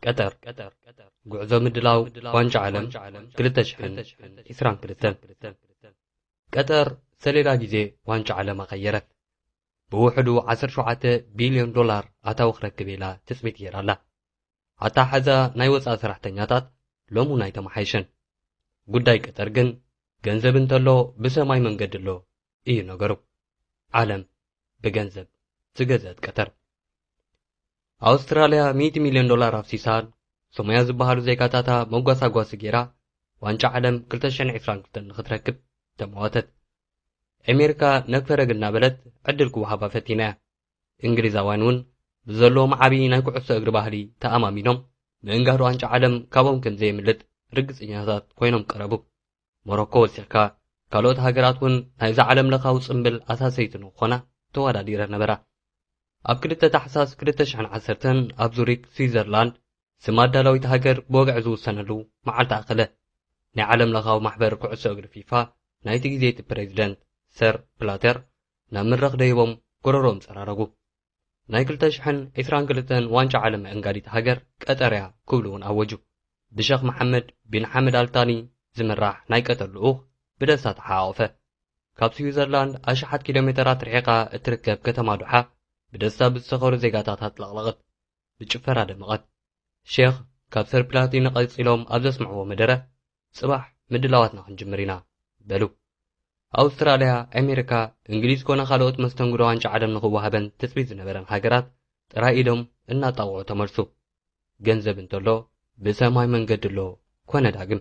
قطر ጉዕዞ ምድላው ዋንጫ ዓለም 2022 ቀጠር ሰሌዳ ጊዜ ዋንጫ ዓለም አቀየረት ብውሕዱ 17 ቢልዮን ዶላር ኣታው ክረክብ ኢላ ትፅቢት ጌራላ ኣታሓዛ ናይ ወፃኢ ሰራሕተኛታት ሎሙ ናይ ተማሓይሸን ጉዳይ ቀጠር ግን ገንዘብ እንተሎ ብሰማይ መንገድ ኣሎ እዩ ነገሩ ዓለም ብገንዘብ ዝገዘት ቀጠር ኣውስትራልያ 100 ሚልዮን ዶላር ኣፍሲሳን ሶማያ ዝበሃሉ ዜጋታታ መጓሳጓሲ ጌራ ዋንጫ ዓለም 2022 ንኽትረክብ ተማወተት ኣሜሪካ ነክፈረግ እናበለት ዕድል ክወሃባ ፈቲና እንግሊዛውያን እውን ብዘለዎም ዓብዪ ናይ ኩዕሶ እግሪ ባህሊ ተኣማሚኖም ምእንጋድ ዋንጫ ዓለም ካብኦም ከምዘይምልጥ ርግፀኛታት ኮይኖም ቀረቡ ሞሮኮ ወሲኽካ ካልኦት ሃገራት እውን ናይዛ ዓለም ለኻዊ ፅምብል ኣሳሰይቲ ንክኾና ተወዳዲረን ነበራ ኣብ 2 ታሕሳስ 2010 ኣብ ዙሪክ ስዊዘርላንድ ስማዳላዊት ሃገር ብወግዕ ዝውሰነሉ መዓልቲ ኣኸለ ናይ ዓለም ለኻዊ ማሕበር ኩዕሶ እግሪ ፊፋ ናይቲ ግዜቲ ፕሬዚደንት ሰር ፕላተር ናብ መድረኽ ደይቦም ጎረሮም ፀራረጉ ናይ 2022 ዋንጫ ዓለም ምእንጋዲት ሃገር ቀጠርያ ክብሉ እውን ኣወጁ ብሸኽ መሐመድ ቢን ሐመድ ኣልታኒ ዝምራሕ ናይ ቀጠር ልኡኽ ብደስታ ተሓቋፈ ካብ ስዊዘርላንድ ኣሽሓት ኪሎ ሜትራት ርሒቓ እትርከብ ከተማ ዱሓ ብደስታ ብዝተኸሩ ዜጋታት ኣጥለቕለቐት ብጭፈራ ደመቐት ሼኽ ካብ ሰር ፕላቲን ቀፂሎም ኣብ ዘስምዕዎ መደረ ጽባሕ ምድላዋትና ክንጅምር ኢና በሉ ኣውስትራልያ ኣሜሪካ እንግሊዝ ኮነ ካልኦት መስተንግዶ ዋንጫ ዓለም ንኽወሃበን ትፅቢት ዝነበረን ሃገራት ጥራይ ኢሎም እናጣውዑ ተመልሱ ገንዘብ እንተሎ ብሰማይ መንገዲ ኣሎ ኮነ ዳግም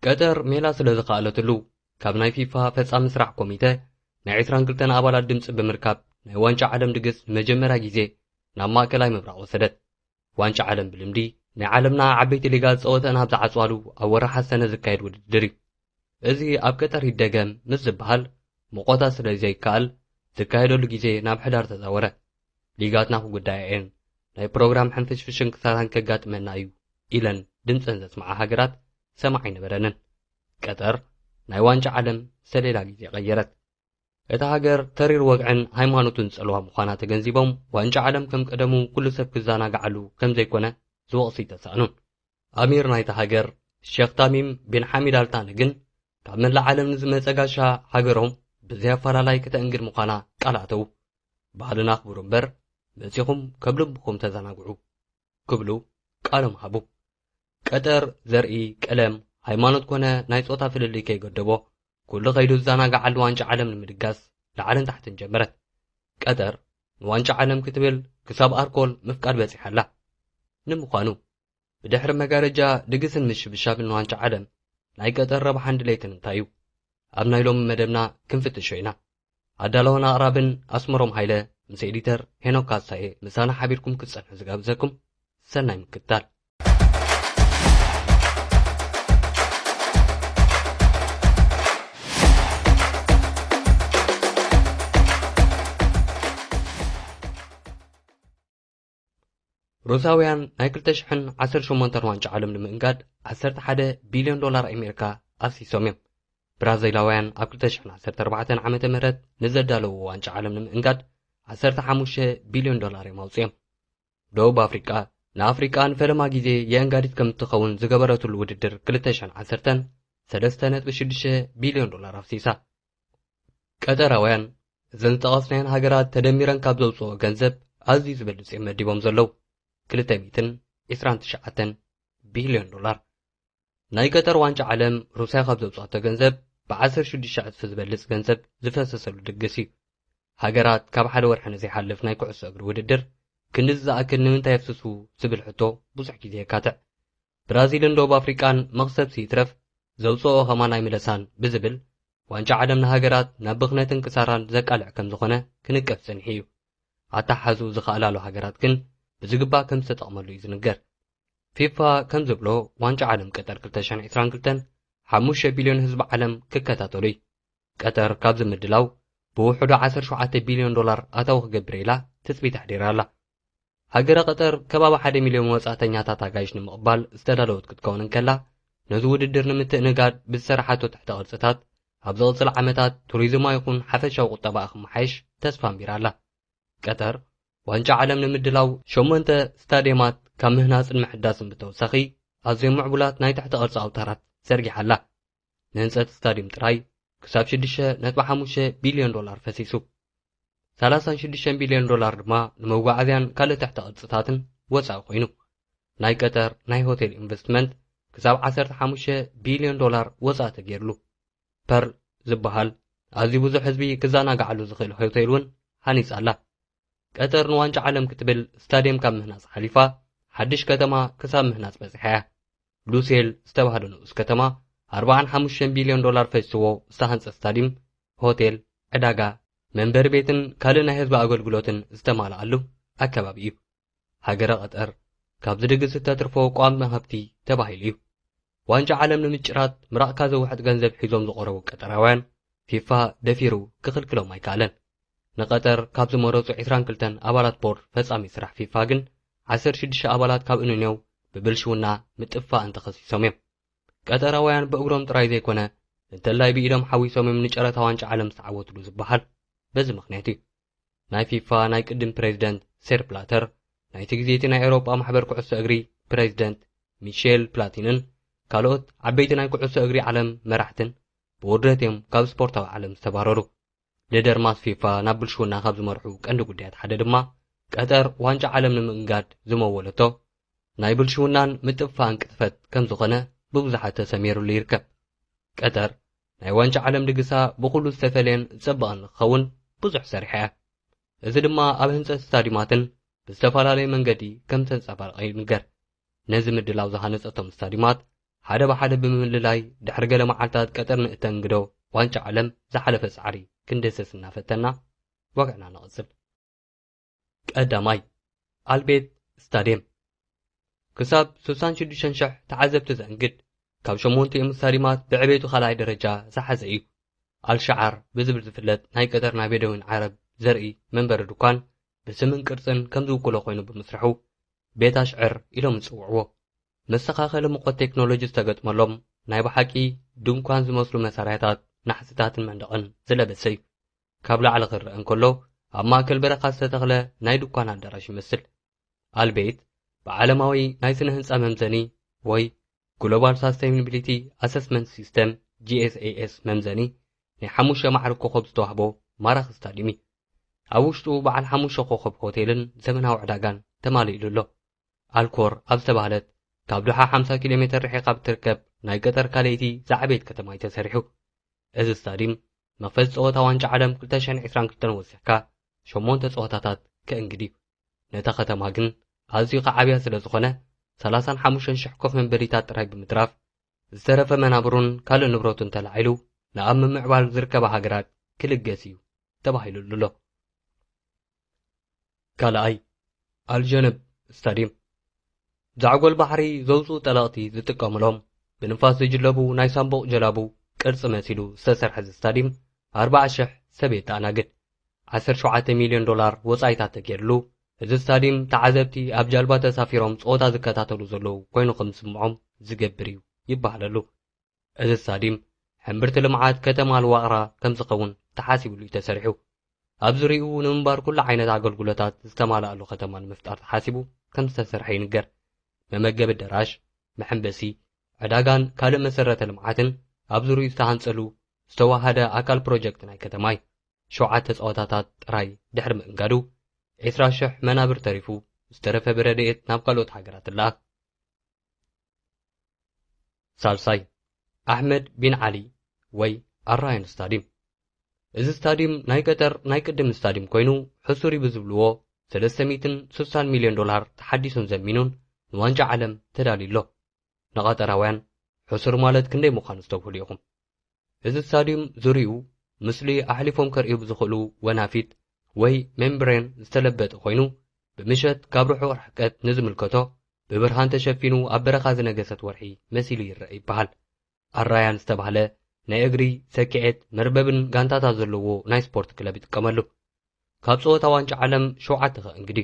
ቀጠር ሜላ ስለ ዝኸኣለትሉ ካብ ናይ ፊፋ ፈጻሚ ስራሕ ኮሚቴ ናይ 22 ኣባላት ድምፂ ብምርካብ ናይ ዋንጫ ዓለም ድግስ ንመጀመርያ ግዜ ናብ ማእከላይ ምብራቕ ወሰደት ዋንጫ ዓለም ብልምዲ ናይ ዓለምና ዓበይቲ ሊጋት ፀወተን ኣብ ዝዓፅዋሉ ኣብ ወርሓ ሰነ ዝካየድ ውድድር እዩ እዚ ኣብ ቀጠር ይደገም ምስ ዝበሃል መቆታ ስለ ዘይከኣል ዝካየደሉ ግዜ ናብ ሕዳር ተዛወረ ሊጋትና ክጉዳየን ናይ ፕሮግራም ሕንፍሽፍሽን ክሳራን ከጋጥመና እዩ ኢለን ድምፀን ዘስማዓ ሃገራት ሰማዕ ኣይነበረንን ቀጠር ናይ ዋንጫ ዓለም ሰሌዳ ግዜ ቀየረት እታ ሃገር ተሪር ወግዕን ሃይማኖቱን ፀልዋ ምዃና ተገንዚቦም ዋንጫ ዓለም ከም ቀደሙ ኩሉ ሰብ ክዘናግዓሉ ከም ዘይኮነ ዝወቕሲ ተሳእኑን ኣሚር ናይታ ሃገር ሼኽ ታሚም ቢን ሐሚድ ኣልታኒ ግን ካብ መላእ ዓለም ንዝመፀ ጋሻ ሃገሮም ብዘይኣፈላላይ ክተእንግድ ምዃና ቃል ኣተው ባህልና ኣኽብሩ እምበር መፂኹም ካብ ልብኹም ተዘናግዑ ክብሉ ቃሎም ሃቡ ቀጠር ዘርኢ ቀለም ሃይማኖት ኮነ ናይ ፆታ ፍልልይ ከይገደቦ ኩሉ ኸይዱ ዝዘናግዓሉ ዋንጫ ዓለም ንምድጋስ ላዕልን ታሕትን ጀመረት ቀጠር ንዋንጫ ዓለም ክትብል ክሳብ ኣልኮል ምፍቃድ በፂሓላ ንምዃኑ ብድሕሪ መጋረጃ ድግስን ምሽብሻብን ዋንጫ ዓለም ናይ ቀጠር ረብሓን ድሌትን እንታይ እዩ ኣብ ናይ ሎሚ መደብና ክንፍትሾ ኢና ኣዳለወና ኣቕራብን ኣስመሮም ሃይለ ምስ ኤዲተር ሄኖክ ካሳዬ ምሳና ሓቢርኩም ክትፀንሑ ዝጋብዘኩም ሰናይ ምክትታል ሩሳውያን ናይ 2018 ዋንጫ ዓለም ንምእንጋድ 11 ቢልዮን ዶላር ኣሜሪካ ኣፍሲሶም እዮም ብራዚላውያን ኣብ 2014 ዓመተ ምህረት ንዘዳለዎ ዋንጫ ዓለም ንምእንጋድ 15 ቢልዮን ዶላር እዮም ኣውፅኦም ደቡብ ኣፍሪቃ ንኣፍሪቃን ፈለማ ግዜ የእንጋዲት ከም እትኸውን ዝገበረትሉ ውድድር 2010 3.6 ቢልዮን ዶላር ኣፍሲሳ ቀጠራውያን እዘን ዝጠቐስናየን ሃገራት ተደሚረን ካብ ዘውፅኦ ገንዘብ ኣዝዩ ዝበልፅ እዮም መዲቦም ዘለው 229 ቢልዮን ዶላር ናይ ቀጠር ዋንጫ ዓለም ሩስያ ካብ ዘውፅኦቶ ገንዘብ ብ16 እጥፊ ዝበልፅ ገንዘብ ዝፈሰሰሉ ድግስ እዩ ሃገራት ካብ ሓደ ወርሒ ንዘይሓልፍ ናይ ኩዕሶ እግሪ ውድድር ክንዲ ዝኣክል ንምንታይ የፍስሱ ዝብል ሕቶ ብዙሕ ግዜ የካትዕ ብራዚልን ደቡብ ኣፍሪቃን መኽሰብሲ ይትረፍ ዘውፅኦ ኸማ ናይ ምለሳን ብዝብል ዋንጫ ዓለም ንሃገራት ናብ ብኽነትን ክሳራን ዘቃልዕ ከም ዝኾነ ክንቀፍ ፀኒሑ እዩ ኣታሓዙ ዝኽኣላሉ ሃገራት ግን ብዝግባእ ከም ዝተጠቕመሉ እዩ ዝንገር ፊፋ ከም ዝብሎ ዋንጫ ዓለም ቀጠር 2022 5 ቢልዮን ህዝቢ ዓለም ክከታተሉ እዩ ቀጠር ካብ ዝምድላው ብውሕዱ 17 ቢልዮን ዶላር ኣታዊ ክገብር ኢላ ትፅቢት ኣሕዲራ ኣላ ሃገረ ቀጠር ከባቢ 1 ሚልዮን ወፃእተኛታት ኣጋይሽ ንምቕባል ዝተዳለወት ክትከውን እንከላ ነዚ ውድድር ንምትእንጋድ ብዝሰራሓቶ ትሕተ ቅርፅታት ኣብ ዝቕፅል ዓመታት ቱሪዝማ ይኹን ሓፈሻዊ ቁጠባ ክመሓይሽ ተስፋ ኣንቢራ ኣላ ቀጠር ዋንጫ ዓለም ንምድላው 8 ስታድየማት ካብ ምህናፅን ምሕዳስን ብተወሳኺ ኣዝዮም ምዕቡላት ናይ ታሕቲ ቅርፂ ኣውታራት ዘርጊሓላ ንህንፀት ስታድየም ጥራይ ክሳብ 6.5 ቢልዮን ዶላር ፈሲሱ 36 ቢልዮን ዶላር ድማ ንመጓዓዝያን ካልእ ታሕቲ ቅርፅታትን ወፃኢ ኮይኑ ናይ ቀጠር ናይ ሆቴል ኢንቨስትመንት ክሳብ 15 ቢልዮን ዶላር ወፃኢ ተገይርሉ ፐርል ዝበሃል ኣዝዩ ብዙሕ ህዝቢ ክዘናግዓሉ ዝኽእል ሆቴል እውን ሃኒፃ ኣላ ቀጠር ንዋንጫ ዓለም ክትብል ስታድየም ካብ ምህናፅ ሓሊፋ ሓድሽ ከተማ ክሳብ ምህናፅ በፂሓ እያ ሉሴል ዝተባህለ ንኡስ ከተማ 45 ቢልዮን ዶላር ፈሲስዎ ዝተሃንፀ ስታድየም ሆቴል ዕዳጋ መንበሪ ቤትን ካልእ ናይ ህዝቢ ኣገልግሎትን ዝተማልኣሉ ኣከባቢ እዩ ሃገረ ቀጠር ካብ ዝድግስ እተትርፎ ቋሚ ሃብቲ ተባሂሉ እዩ ዋንጫ ዓለም ንምጭራት ምራቕካ ዘውሕጥ ገንዘብ ሒዞም ዝቐረቡ ቀጠራውያን ፊፋ ደፊሩ ክኽልክሎም ኣይከኣለን ንቀጠር ካብ ዝመረፁ 22 ኣባላት ቦርድ ፈጻሚ ስራሕ ፊፋ ግን 16 ኣባላት ካብ እንንየው ብብልሽውና ምጥፋእ እንተኸሲሶም እዮም ቀጠራውያን ብእግሮም ጥራይ ዘይኮነ እንተላይ ብኢዶም ሓዊሶም እዮም ንጨረታ ዋንጫ ዓለም ዝተዓወትሉ ዝበሃል በዚ ምክንያት እዩ ናይ ፊፋ ናይ ቅድም ፕሬዚደንት ሴር ፕላተር ናይቲ ግዜቲ ናይ ኤውሮጳ ማሕበር ኩዕሶ እግሪ ፕሬዚደንት ሚሼል ፕላቲንን ካልኦት ዓበይቲ ናይ ኩዕሶ እግሪ ዓለም መራሕትን ብውርደት እዮም ካብ ስፖርታዊ ዓለም ዝተባረሩ ለደርማስ ፊፋ ናብ ብልሽውና ካብ ዝመርሑ ቀንዲ ጉዳያት ሓደ ድማ ቀጠር ዋንጫ ዓለም ንምእንጋድ ዝመወለቶ ናይ ብልሽውናን ምጥፋእን ቅጥፈት ከም ዝኾነ ብብዙሓት ተሰሚሩሉ ይርከብ ቀጠር ናይ ዋንጫ ዓለም ድግሳ ብኩሉ ዝተፈለየን ዝፀበቐን ንክኸውን ብዙሕ ሰሪሓ እያ እዚ ድማ ኣብ ህንፀት ስታዲማትን ብዝተፈላለየ መንገዲ ከም ተንፀባረቐ ይንገር ነዚ ምድላው ዝሃነፀቶም ስታዲማት ሓደ ብሓደ ብምምልላይ ድሕሪ ገለ መዓልታት ቀጠር ንእተንግዶ ዋንጫ ዓለም ዝሓለፈ ፃዕሪ ክንደሰስ እናፈተና ወግዕና ንቕፅል ቀዳማይ ኣልቤት ስታድየም ክሳብ 66,000 ተዓዘብቲ ዘንግድ ካብ 8 ስታዲማት ብዕቤቱ ካልኣይ ደረጃ ዝሓዘ እዩ ኣልሸዓር ብዝብል ዝፍለጥ ናይ ቀጠር ናይ ቤደዊን ዓረብ ዘርኢ መንበሪ ድኳን ብስምን ቅርፅን ከም ዝውክሎ ኮይኑ ብምስርሑ ቤት ኣሽዕር ኢሎም ዝፅውዕዎ መስተኻኸሊ ሙቐት ቴክኖሎጂ ዝተገጥመሎም ናይ ብሓቂ ድንኳን ዝመስሉ መሳርሕታት ናሕስታትን መንደቕን ዝለበሰ እዩ ካብ ላዕሊ ክርአ እንከሎ ኣብ ማእከል በረኻ ዝተተኽለ ናይ ድኳን ኣዳራሽ ይመስል ኣልቤት ብዓለማዊ ናይ ስነ ህንፃ መምዘኒ ወይ ግሎባል ሳስቴይናቢሊቲ ኣሰስመንት ሲስተም GSAS መምዘኒ ናይ 5 ማዕርግ ኮኸብ ዝተዋህቦ ማራኺ ስታድየም እዩ ኣብ ውሽጡ በዓል 5 ኮኸብ ሆቴልን ዘመናዊ ዕዳጋን ተማሊኡሉ ኣሎ ኣልኮር ኣብ ዝተባህለት ካብ ድሓ 50 ኪሎ ሜትር ርሒቓ ብትርከብ ናይ ገጠር ካልአይቲ ዝዓበየት ከተማ እዩ ተሰሪሑ እዚ ስታድየም መክፈቲ ፀወታ ዋንጫ ዓለም 2022 ወሲሕካ 8 ፀወታታት ከእንግድ እዩ ነታ ከተማ ግን ኣዝዩ ከዓብያ ስለ ዝኾነ 35,000 ኮፍ መንበሪታት ጥራይ ብምትራፍ ዝተረፈ መናብሩን ካልእ ንብረቱን ተላዒሉ ንኣብ ምምዕባል ዝርከባ ሃገራት ክልገስ እዩ ተባሂሉሉ ኣሎ ካልኣይ ኣልጀነብ ስታድየም ዛዕጎል ባሕሪ ዘውፅኡ ጠለቕቲ ዝጥቀምሎም ብንፋስ ዝጅለቡ ናይ ሳምቦቕ ጀላቡ ቅርፂ መሲሉ ዝተሰርሐ ስታድየም 40,000 ሰብ የተኣናግድ 17 ሚልዮን ዶላር ወፃኢታት ተገይሩሉ እዚ ስታድየም ተዓዘብቲ ኣብ ጃልባ ተሳፊሮም ፀወታ ዝከታተሉ ዘለዉ ኮይኑ ከም ዝስምዖም ዝገብር እዩ ይበሃለሉ እዚ ስታድየም ሕምብርቲ ልምዓት ከተማ ልዋቕራ ከም ዝኸውን ተሓሲቡሉ እዩ ተሰሪሑ ኣብ ዙርይኡ ንምንባር ኩሉ ዓይነት ኣገልግሎታት ዝተማልኣሉ ከተማ ንምፍጣር ተሓሲቡ ከም ዝተሰርሐ ይንገር መመገቢ ኣዳራሽ መሐንበሲ ዕዳጋን ካልእ መሰረተ ልምዓትን ኣብ ዙርይኡ ዝተሃንፀሉ ዝተዋሃደ ኣካል ፕሮጀክት ናይ ከተማ እዩ 7 ፀወታታት ጥራይ ድሕሪ ምእንጋዱ 20,000 መናብር ተሪፉ ዝተረፈ ብረድኤት ናብ ካልኦት ሃገራት ኣለኣክ ሳልሳይ ኣሕመድ ቢን ዓሊ ወይ ኣራያን ስታድየም እዚ ስታድየም ናይ ቀጠር ናይ ቅድም ስታድየም ኮይኑ ሕሱር ብዝብልዎ 360 ሚልዮን ዶላር ተሓዲሱን ዘሚኑን ንዋንጫ ዓለም ተዳልዩሎ ንቐጠራውያን ሕሱር ማለት ክንደይ ምዃኑ ዝተብህሉ ኢኹም እዚ ስታድየም ዙርዩ ምስሊ ኣሕሊፎም ከርእዩ ብዝኽእሉ ወናፊት ወይ ሜምብሬን ዝተለበጠ ኮይኑ ብምሸት ካብ ርሑቕ ርሕቀት ንዝምልከቶ ብብርሃን ተሸፊኑ ኣብ በረኻ ዝነገሰት ወርሒ መሲሉ ይረአ ይበሃል ኣራያን ዝተባህለ ናይ እግሪ ሰኪዔት መርበብን ጋንታታት ዘለዎ ናይ ስፖርት ክለብ ይጥቀመሉ ካብ ፀወታ ዋንጫ ዓለም 7 ከእንግዲ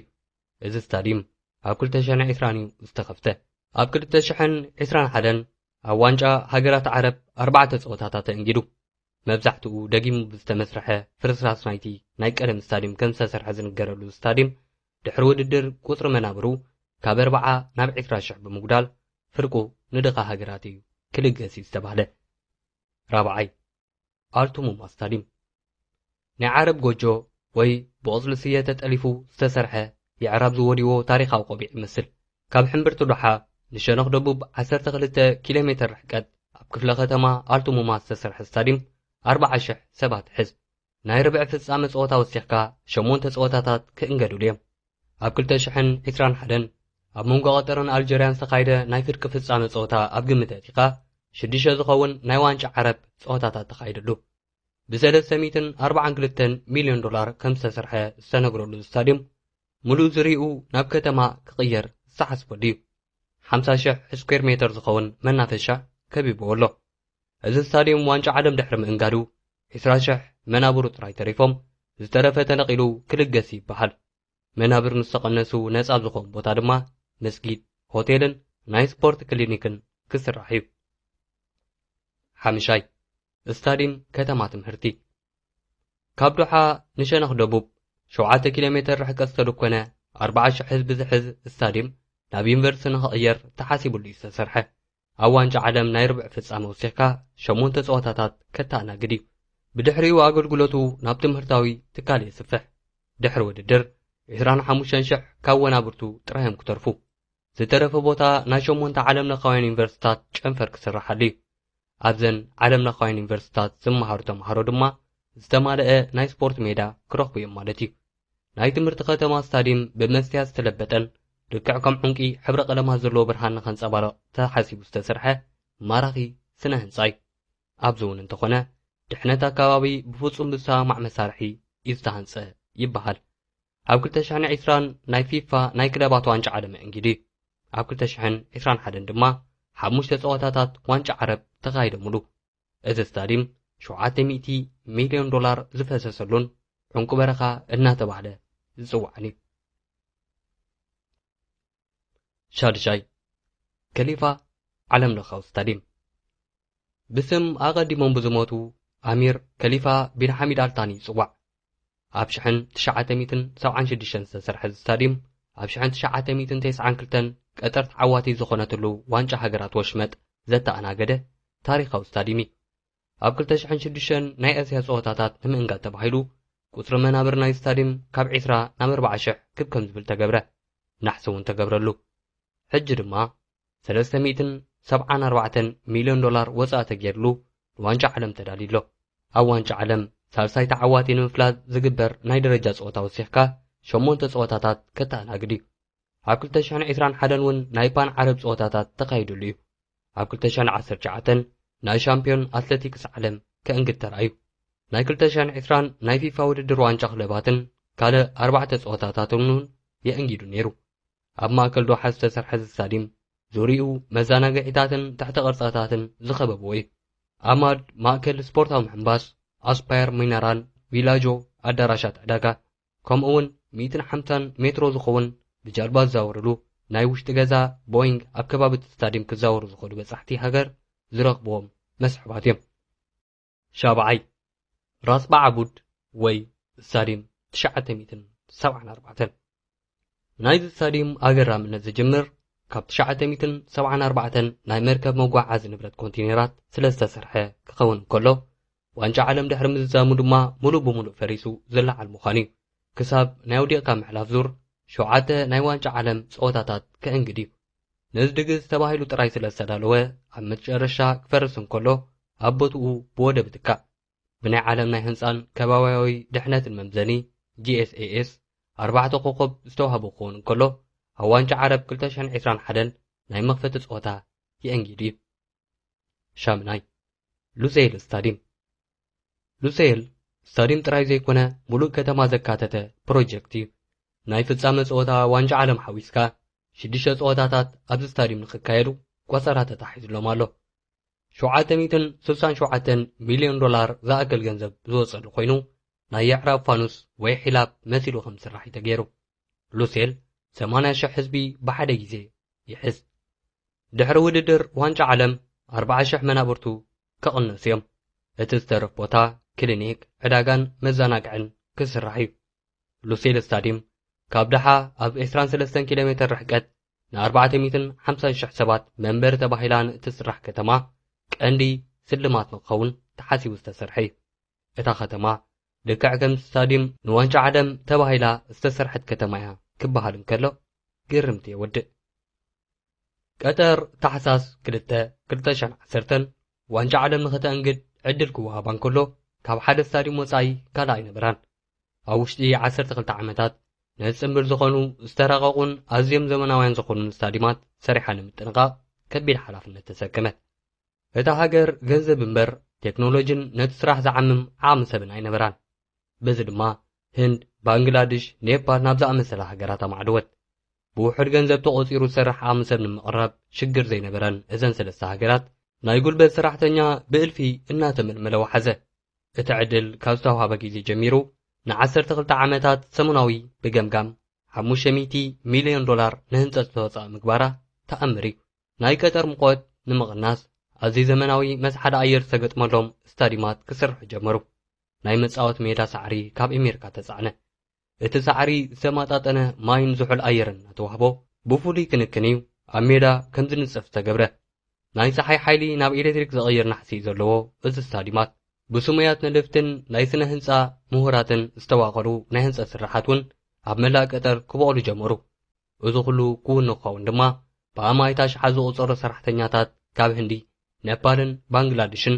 እዚ ስታድየም ኣብ 2020 ዝተኸፍተ ኣብ 2021 ኣብ ዋንጫ ሃገራት ዓረብ 4 ፀወታታት ተእንጊዱ መብዛሕትኡ ደጊሙ ብዝተመስረሐ ፍርስራስ ናይ ቀደም ስታድየም ከም ዝተሰርሐ ዝንገረሉ ስታድየም ድሕሪ ውድድር ቁፅሪ መናብሩ ካብ 4 ናብ 20,000 ብምጉዳል ፍርቁ ንደቓ ሃገራት እዩ ክልገስ ዝተባህለ። ራብዓይ ኣልቱሙማ ስታዲየም ናይ ዓረብ ጎጆ ወይ ብቆጽሊ ስየ ተጠሊፉ ዝተሰርሐ የዕራብ ዝወዲዎ ታሪኻዊ ቆቢዕ ይመስል። ካብ ሕምብርቲ ዶሓ ንሸነኽ ደቡብ 12 ኪሎ ሜትር ርሕቀት ኣብ ክፍለ ከተማ ኣልቱሙማ ዝተሰርሐ ስታዲየም 40,000 ሰባት ሕዝ። ናይ ርብዕ ፍጻመ ጸወታ ወሲኽካ 8 ጸወታታት ክእንገድሉ እዮም። ኣብ 2021 ኣብ መንጎ ቀጠርን ኣልጀርያን ዝተኻየደ ናይ ፍርቂ ፍጻመ ጸወታ ኣብ ግምት ኣእቲኻ 6 ዝኸውን ናይ ዋንጫ ዓረብ ጸወታታት ተኻይደሉ። ብ$342 ሚልዮን ከም ዝተሰርሐ ዝተነግረሉ ስታዲየም ሙሉእ ዝርኡ ናብ ከተማ ክቕየር ዝተሓስበሉ እዩ። 50,000 ስኩዌር ሜትር ዝኸውን መናፈሻ ከቢብዎ ኣሎ። እዚ ስታዲየም ዋንጫ ዓለም ድሕሪ ምእንጋዱ 20,000 መናብሩ ጥራይ ተሪፎም ዝተረፈ ተነቒሉ ክልገስ ይበሃል። መናብር ንዝተቐነሱ ነጻ ዝኾኑ ቦታ ድማ መስጊድ፣ ሆቴልን ናይ ስፖርት ክሊኒክን ክስራሕ እዩ። 5 ስታዲየም ከተማ ትምህርቲ ካብ ዶሓ ንሸነኽ ደቡብ 7 ኪሎ ሜትር ርሕቀት ዝተደኮነ 40,000 ህዝቢ ዝሕዝ ስታዲየም ናብ ዩኒቨርሲቲ ንኽቕየር ተሓሲቡሉ እዩ ዝተሰርሐ። ኣብ ዋንጫ ዓለም ናይ ርብዕ ፍጻመ ወሲኽካ 8 ጸወታታት ከተኣናግድ እዩ። ብድሕሪኡ ኣገልግሎቱ ናብ ትምህርታዊ ትካል የስፍሕ። ድሕሪ ውድድር 25,000 ካብ ወናብርቱ ጥራዮም ክተርፉ፣ ዝተረፈ ቦታ ናይ 8 ዓለም ለኻውያን ዩኒቨርሲታት ጨንፈር ክስራሓሉ እዩ። ኣብዘን ዓለም ለኻውያን ዩኒቨርሲታት ዝመሃሩ ተምሃሮ ድማ ዝተማልአ ናይ ስፖርት ሜዳ ክረኽቡ እዮም ማለት እዩ። ናይ ትምህርቲ ከተማ ስታዲየም ብመስትያት ዝተለበጠን ልክዕ ከም ዕንቂ ሕብሪ ቀለማት ዘለዎ ብርሃን ንኸንጸባርቕ ተሓሲቡ ዝተሰርሐ ማራኺ ስነ ህንጻ እዩ። ኣብዚ እውን እንተኾነ ድሕነት ኣከባቢ ብፍጹም ብዝተማዕ መሳርሒ እዩ ዝተሃንጸ ይበሃል። ኣብ 2020 ናይ ፊፋ ናይ ክለባት ዋንጫ ዓለም እንግዲ ኣብ 2021 ድማ 5 ጸወታታት ዋንጫ ዓረብ ተኻይደሙሉ። እዚ ስታዲየም $700 ሚልዮን ዝፈሰሰሉን ዕንቁ በረኻ እናተባህለ ዝጽዋዕን እዩ። 6 ከሊፋ ዓለም ለኻዊ ስታዲየም ብስም ኣቐዲሞም ብዝሞቱ ኣሚር ከሊፋ ቢን ሐሚድ ኣልታኒ ይጽዋዕ። ኣብ 1976 ዝተሰርሐ ስታዲየም ኣብ 1992 ቀጠርት ዓዋቲ ዝኾነትሉ ዋንጫ ሃገራት ወሽመጥ ዘተኣናገደ ታሪኻዊ ስታዲየም እዩ። ኣብ 2006 ናይ እስያ ጸወታታት ንምእንጋድ ተባሂሉ ቁጽሪ መናብር ናይ ስታዲየም ካብ 20 ናብ 40,000 ክብከም ዝብል ተገብረ። ናሕሲ እውን ተገብረሉ። ሕጂ ድማ $374 ሚልዮን ወጻኢ ተገይርሉ ንዋንጫ ዓለም ተዳልዩሎ። ኣብ ዋንጫ ዓለም ሳልሳይ ተዓዋቲ ንምፍላጥ ዝግበር ናይ ደረጃ ጸወታ ወሲኽካ 8 ጸወታታት ከተኣናግድ እዩ። ኣብ 2021 እውን ናይ ፓን ዓረብ ጸወታታት ተኻይዱሉ እዩ። ኣብ 2019 ናይ ሻምፒዮን ኣትሌቲክስ ዓለም ከእንግድ ተራእዩ። ናይ 2020 ናይ ፊፋ ውድድር ዋንጫ ክለባትን ካልእ 4 ጸወታታትን እውን የእንጊዱ ነይሩ። ኣብ ማእከል ዶሓ ዝተሰርሐ ስታዲየም ዙርኡ መዘናግዒታትን ትሕተ ቅርጻታትን ዝኸበብዎ እዩ። ኣማድ ማእከል ስፖርታዊ ምሕንባስ፣ ኣስፓየር ሚነራል፣ ቪላጆ ኣዳራሻት ዕዳጋ ከምኡውን 150 ሜትሮ ዝኸውን ብጃልባ ዝዛወርሉ ናይ ውሽጢ ገዛ ቦይንግ ኣብ ከባቢ ስታዲየም ክዛወሩ ዝኽእሉ በጻሕቲ ሃገር ዝረኽብዎም መስሕባት እዮም። 7 ራስ ባዓቡድ ወይ ስታዲየም 974 ናይዚ ስታዲየም ኣገራምነት ዝጅምር ካብ 974 ናይ መርከብ መጓዓዚ ንብረት ኮንቴነራት ስለ ዝተሰርሐ ክኸውን ከሎ ዋንጫ ዓለም ድሕሪ ምዝዛሙ ድማ ሙሉእ ብሙሉእ ፈሪሱ ዝለዓል ምዃኑ እዩ። ክሳብ ናይ ውዲቕካ ምሕላፍ ዙር 7 ናይ ዋንጫ ዓለም ጸወታታት ከእንግድ እዩ። ነዚ ድግስ ተባሂሉ ጥራይ ስለ ዝተዳለወ ኣብ መጨረሻ ክፈርስ እንከሎ ኣብ ቦትኡ ብወደብ ትካእ ብናይ ዓለም ናይ ህንፃን ከባቢያዊ ድሕነትን መምዘኒ GSAS 4 ኮኸብ ዝተዋህቦ ክኸውን እንከሎ ኣብ ዋንጫ ዓረብ 2021 ናይ መኽፈቲ ጸወታ የእንጊድ እዩ። 8 ሉሴይል ስታዲየም ሉሴይል ስታዲየም ጥራይ ዘይኮነ ሙሉእ ከተማ ዘካተተ ፕሮጀክት እዩ። ናይ ፍጻመ ጸወታ ዋንጫ ዓለም ሓዊስካ 6 ጸወታታት ኣብዚ ስታዲየም ንኽካየዱ ቆጸራ ተታሒዙሎም ኣሎ። $767 ሚልዮን ዝኣክል ገንዘብ ዝወጸሉ ኮይኑ ናይ የዕራብ ፋኑስ ወይ ሒላብ መሲሉ ከም ዝስራሕ ተገይሩ። ሉሴል 80,000 ህዝቢ ብሓደ ግዜ ይሕዝ። ድሕሪ ውድድር ዋንጫ ዓለም 40,000 መናብርቱ ከቕንሱ እዮም። እቲ ዝተረፍ ቦታ ክሊኒክ፣ ዕዳጋን መዘናግዕን ክስራሕ እዩ። ሉሴል ስታዲየም ካብ ዳሓ ኣብ 23 ኪሎ ሜትር ርሕቀት ن450,000 ሰባት መንበር ተባሂላን እትስራሕ ከተማ ቀንዲ ስልማት ንኽኸውን ተሓሲቡ ዝተሰርሐ እዩ። እታ ከተማ ልክዕ ከም ስታድየም ንዋንጫ ዓለም ተባሂላ ዝተሰርሐት ከተማ እያ ክበሃል እንከሎ ግርምቲ የወድእ። ቀጠር ታሕሳስ 2010 ዋንጫ ዓለም ንኽተአንግድ ዕድል ክወሃባ እንከሎ ካብ ሓደ ስታድየም ወፃኢ ካልኣይ ነበራን። ኣብ ውሽጢ 12 ዓመታት ንፅምብል ዝኾኑ ዝተረቐቑን ኣዝዮም ዘመናውያን ዝኾኑ ስታድየማት ሰሪሓ ንምጥንቓቕ ከቢድ ሓላፍነት ተሰከመት። እታ ሃገር ገንዘብ እምበር ቴክኖሎጂን ነቲ ስራሕ ዝዓምም ዓቕሚ ሰብን ኣይነበራን። በዚ ድማ ህንድ፣ ባንግላዴሽ፣ ኔፓል ናብ ዝኣመሰላ ሃገራት ኣማዕድወት። ብውሕድ ገንዘብ ተቖፂሩ ዝሰርሕ ዓቕሚ ሰብ ንምቕራብ ሽግር ዘይነበረን እዘን ሰለስተ ሃገራት ናይ ጉልበት ሰራሕተኛ ብእልፊ እናተመልመለ ወሓዘ። እቲ ዕድል ካብ ዝተዋህበ ግዜ ጀሚሩ ን12 ዓመታት ሰሙናዊ ብገምጋም $500 ሚልዮን ንህንፀት ዝተወፅአ ምግባራ ተኣምር እዩ። ናይ ቀጠር ሙቐት ንምቕናስ ኣዝዩ ዘመናዊ መስሓደ ኣየር ዝተገጥመሎም ስታድየማት ክስርሑ ጀመሩ። ናይ መጻወት ሜዳ ሳዕሪ ካብ ኣሜሪካ ተጻዕነ። እቲ ሳዕሪ ዝተመጣጠነ ማይን ዝሑል ኣየርን እናተዋህቦ ብፍሉይ ክንክን እዩ ኣብ ሜዳ ከም ዝንፀፍ ዝተገብረ። ናይ ፀሓይ ሓይሊ ናብ ኤሌክትሪክ ዘቕይር ናሕሲ ዘለዎ እዚ ስታድየማት ብስሙያት ነደፍትን ናይ ስነ ህንፃ ምሁራትን ዝተዋቐሩ ናይ ህንፀት ስራሓት እውን ኣብ መላእ ቀጠር ክበቕሉ ጀመሩ። እዚ ኩሉ ክውን ክኸውን ድማ ብኣማይታ ሽሓት ዝቑፀሩ ሰራሕተኛታት ካብ ህንዲ፣ ኔፓልን ባንግላዴሽን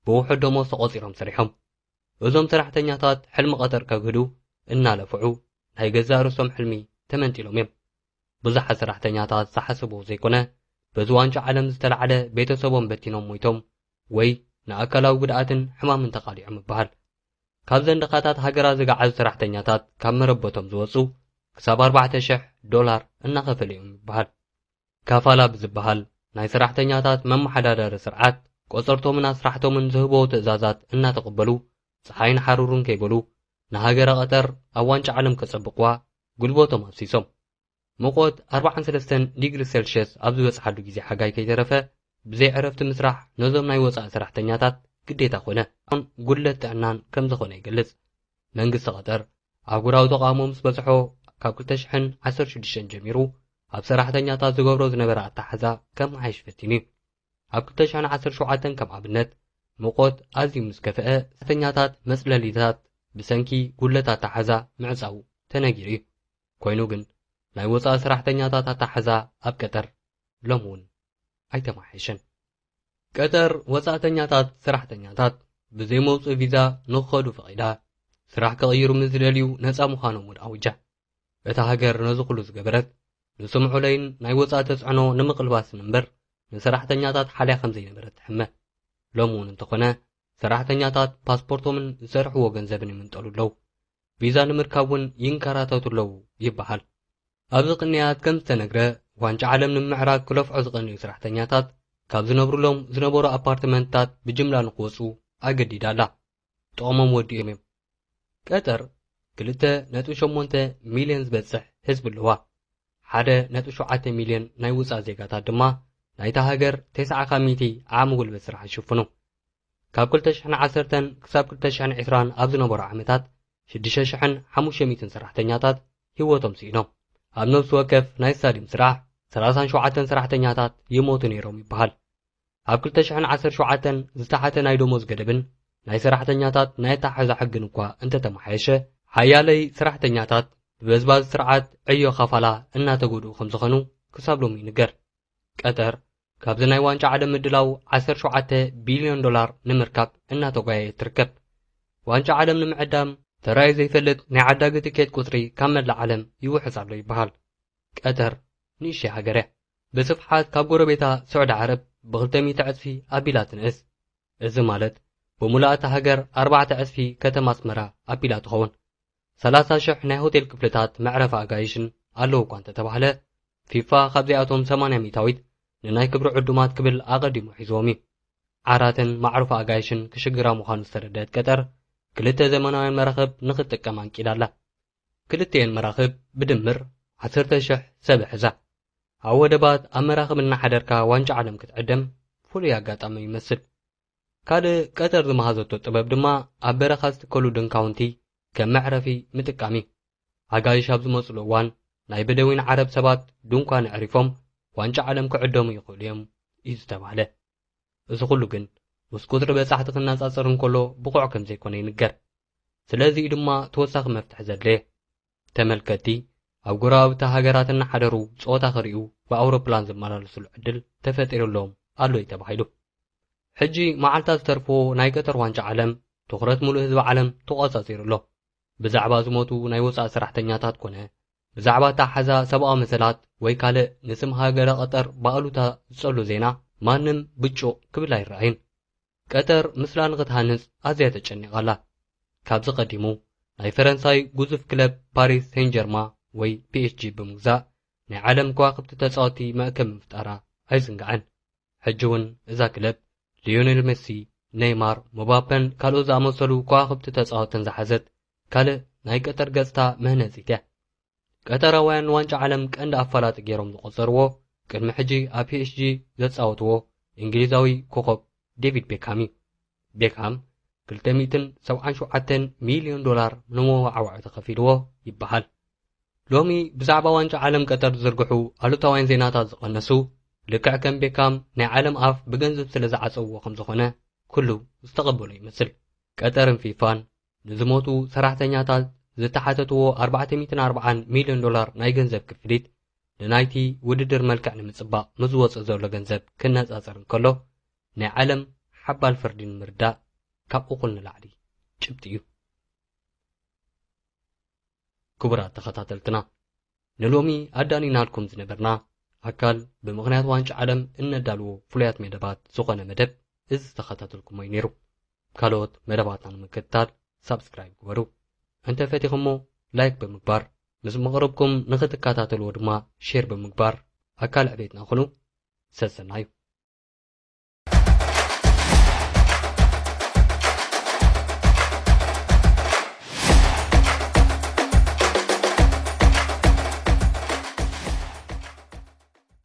ብውሕድ ደሞዝ ተቖፂሮም ሰሪሖም። እዞም ሰራሕተኛታት ሕልሚ ቀጠር ከግህዱ እናለፍዑ ናይ ገዛ ርእሶም ሕልሚ ተመንጢሎም እዮም። ብዙሓት ሰራሕተኛታት ዝሓስብዎ ዘይኮነ በዚ ዋንጫ ዓለም ዝተለዓለ ቤተሰቦም በቲኖም ሞይቶም ወይ ንኣካላዊ ጉድኣትን ሕማምን ተቓሊዖም ይበሃል። ካብ ዘንድኻታት ሃገራት ዝገዓዙ ሰራሕተኛታት ካብ መረበቶም ዝወፁ ክሳብ $4,000 እናኸፈለ እዮም ይበሃል። ካፋላ ብዝበሃል ናይ ሰራሕተኛታት መመሓዳደሪ ስርዓት ቆፀርቶምን ስራሕቶምን ዝህቦ ትእዛዛት እናተቐበሉ ፀሓይን ሓሩሩን ከይበሉ ንሃገረ ቀጠር ኣብ ዋንጫ ዓለም ከፀብቕዋ ጉልበቶም ኣብሲሶም። ሙቐት 43 ዲግሪ ሴልሽየስ ኣብ ዝበፅሓሉ ግዜ ሓጋይ ከይተረፈ ብዘይ ዕረፍቲ ምስራሕ ነዞም ናይ ወፃኢ ሰራሕተኛታት ግዴታ ኮነ። ጉድለት ጥዕናን ከም ዝኾነ ይገልጽ። መንግስቲ ቀጠር ኣህጉራዊ ተቃውሞ ምስ በፅሖ ካብ 2016 ጀሚሩ ኣብ ሰራሕተኛታት ዝገብሮ ዝነበረ ኣታሓዛ ከም መሓይሽ ፈቲኑ እዩ። ኣብ 2017 ከም ኣብነት ሙቐት ኣዝዩ ምስ ከፍአ ሰራሕተኛታት መፅለሊታት ብሰንኪ ጉድለት ኣታሓዛ ምዕፃው ተነጊሩ እዩ። ኮይኑ ግን ናይ ወፃኢ ሰራሕተኛታት ኣታሓዛ ኣብ ቀጠር ሎም እውን ኣይተማሓየሸን። ቀጠር ወፃእተኛታት ሰራሕተኛታት ብዘይ መውፅእ ቪዛ ንኽኸዱ ፈቒዳ ስራሕ ክቕይሩ ምስ ዝደልዩ ነፃ ምዃኖም እውን ኣውጃ። እታ ሃገር ነዚ ኩሉ ዝገበረት ንስምዑለይን ናይ ወፃኢ ተፅዕኖ ንምቕልባስን እምበር ንሰራሕተኛታት ሓልያ ከም ዘይነበረት ትሕመ። ሎም እውን እንተኾነ ሰራሕተኛታት ፓስፖርቶምን ዝሰርሕዎ ገንዘብን ይምንጠሉ ኣለዉ። ቪዛ ንምርካብ እውን ይንከራተቱ ኣለዉ ይበሃል። ኣብዚ ቅንያት ከም ዝተነግረ ዋንጫ ዓለም ንምዕራግ ክለፍዑ ዝቐንዩ ሰራሕተኛታት ካብ ዝነብሩሎም ዝነበሩ ኣፓርትመንትታት ብጅምላ ንክወፁ ኣገዲዳ ኣላ። ጥቕሞም ወዲኦም እዮም። ቀጠር 2.8 ሚልዮን ዝበፅሕ ህዝቢ ኣለዋ። 1.7 ሚልዮን ናይ ወፃኢ ዜጋታት ድማ ናይታ ሃገር 90% ዓቕሚ ጉልበት ስራሕ ይሽፍኑ። ካብ 2010 ክሳብ 2020 ኣብ ዝነበሩ ዓመታት 6,500 ሰራሕተኛታት ህይወቶም ስኢኖም። ኣብ ነፍሲ ወከፍ ናይ ስታድየም ስራሕ 37 ሰራሕተኛታት ይሞቱ ነይሮም ይበሃል። ኣብ 2017 ዝተሓተ ናይ ደሞዝ ገደብን ናይ ሰራሕተኛታት ናይ ኣታሓዛ ሕግን እኳ እንተተመሓየሸ ሓያለይ ሰራሕተኛታት ብበዝባዝ ስርዓት ዕዮ ካፋላ እናተጎድኡ ከም ዝኾኑ ክሳብ ሎሚ ይንገር። ቀጠር ካብዚ ናይ ዋንጫ ዓለም ምድላው $17 ቢልዮን ንምርካብ እናተጓየየት ትርከብ። ዋንጫ ዓለም ንምዕዳም ተራእዩ ዘይፈልጥ ናይ ዓዳጊ ትኬት ቁፅሪ ካብ መላእ ዓለም ይውሕዝ ኣሎ ይበሃል። ቀጠር ንእሽተይ ሃገር እያ። ብስፍሓት ካብ ጎረቤታ ስዑድ ዓረብ ብ200 ዕፅፊ ኣቢላ ትንእስ። እዚ ማለት ብሙላእታ ሃገር 4 ዕፅፊ ከተማ ኣስመራ ኣቢላ ትኸውን። 30,000 ናይ ሆቴል ክፍልታት መዕረፊ ኣጋይሽን ኣለዉ እኳ እንተተባህለ ፊፋ ካብዚኣቶም 80 ሚታዊት ንናይ ክብሪ ዕዱማት ክብል ኣቐዲሙ ሒዝዎም እዩ። ዓራትን ማዕሩፍ ኣጋይሽን ክሽግራ ምዃኑ ዝተረድአት ቀጠር 2 ዘመናውያን መራኽብ ንኽትጥቀም ኣንቂዳ ኣላ። ክልተን መራኽብ ብድምር 10,000 ሰብ ሒዛ። ኣብ ወደባት ኣብ መራኽብ እናሓደርካ ዋንጫ ዓለም ክትዕደም ፍሉይ ኣጋጣሚ ይመስል። ካልእ ቀጠር ዝመሃዘቶ ጥበብ ድማ ኣብ በረኻ ዝትከሉ ድንካውንቲ ከም መዕረፊ ምጥቃም እዩ። ኣጋይሽ ኣብ ዝመፅሉ እዋን ናይ በደዊን ዓረብ ሰባት ድንኳን ኣዕሪፎም ዋንጫ ዓለም ክዕደሙ ይኽእሉ እዮም እዩ ዝተባህለ። እዚ ኩሉ ግን ምስ ቁፅሪ በጻሕቲ ክነጻጸር እንከሎ ብቑዕ ከም ዘይኮነ ይንገር። ስለዚ ድማ ተወሳኺ መፍትሒ ዘድለየ ተመልከቲ ኣብ ጎረባብቲ ሃገራት እናሓደሩ ጾታ ክሪኡ ብኣውሮፕላን ዝመላለሱሉ ዕድል ተፈጢሩሎም ኣሎ እዩ ተባሂሉ። ሕጂ መዓልታት ዝተርፍዎ ናይ ገጠር ዋንጫ ዓለም ትኹረት ሙሉእ ህዝቢ ዓለም ተቆጻጺሩ ኣሎ። ብዛዕባ ዝሞቱ ናይ ወፃኢ ሰራሕተኛታት ኮነ ብዛዕባ ታሓዛ ሰብኣዊ መሰላት ወይ ካልእ ንስም ሃገረ ቀጠር ባእሉታ ዝጸሉ ዜና ማንም ብጮቕ ክብል ኣይረኣይን። ቀጠር ምስላ ንኽትሃንጽ ኣዝያ ተጨኒቓላ። ካብዚ ቀዲሙ ናይ ፈረንሳይ ግዙፍ ክለብ ፓሪስ ሴን ጀርማ ወይ ፒኤስጂ ብምግዛእ ናይ ዓለም ከዋኽብቲ ተጻወቲ መእከብ ምፍጣራ ኣይዝንጋዕን። ሕጂ እውን እዛ ክለብ ሊዮኔል ሜሲ፣ ኔይማር፣ ምባፔን ካልኦት ዝኣመሰሉ ከዋኽብቲ ተጻወትን ዝሓዘት ካልእ ናይ ቀጠር ገጽታ ምህነጺት እያ። ቀጠራውያን ዋንጫ ዓለም ቀንዲ ኣፈላጢ ገይሮም ዝቖጸርዎ ቅድሚ ሕጂ ኣብ ፒኤስጂ ዘጻወትዎ እንግሊዛዊ ኮኸብ ዴቪድ ቤካም እዩ። ቤካም $277 ሚልዮን ንመዋዕዋዕ ተኸፊልዎ ይበሃል። ሎሚ ብዛዕባ ዋንጫ ዓለም ቀጠር ዝዝርግሑ ኣሉታውያን ዜናታት ዝቐነሱ ልክዕ ከም ቤካም ናይ ዓለም ኣፍ ብገንዘብ ስለ ዝዓፀውዎ ከም ዝኾነ ኩሉ ዝተቐበሉ ይመስል። ቀጠርን ፊፋን ንዝሞቱ ሰራሕተኛታት ዝተሓተትዎ $440 ሚልዮን ናይ ገንዘብ ክፍሊት ንናይቲ ውድድር መልክዕ ንምጽባቕ ምዝወፅእ ዘሎ ገንዘብ ክነጻጸር እንከሎ ናይ ዓለም ሓባል ፍርዲ ንምርዳእ ካብ እኹል ንላዕሊ ጭብጢ እዩ። ክቡራት ተኸታተልትና ንሎሚ ኣዳኒናልኩም ዝነበርና ኣካል ብምኽንያት ዋንጫ ዓለም እነዳልዎ ፍሉያት መደባት ዝኾነ መደብ እዚ ተኸታተልኩሞ እዩ ነይሩ። ካልኦት መደባትና ንምክትታል ሳብስክራይብ ግበሩ። እንተፈቲኹሞ ላይክ ብምግባር ምስ መቕረብኩም ንኽትከታተልዎ ድማ ሼር ብምግባር ኣካል ዕቤትና ኹኑ። ሰሰና እዩ።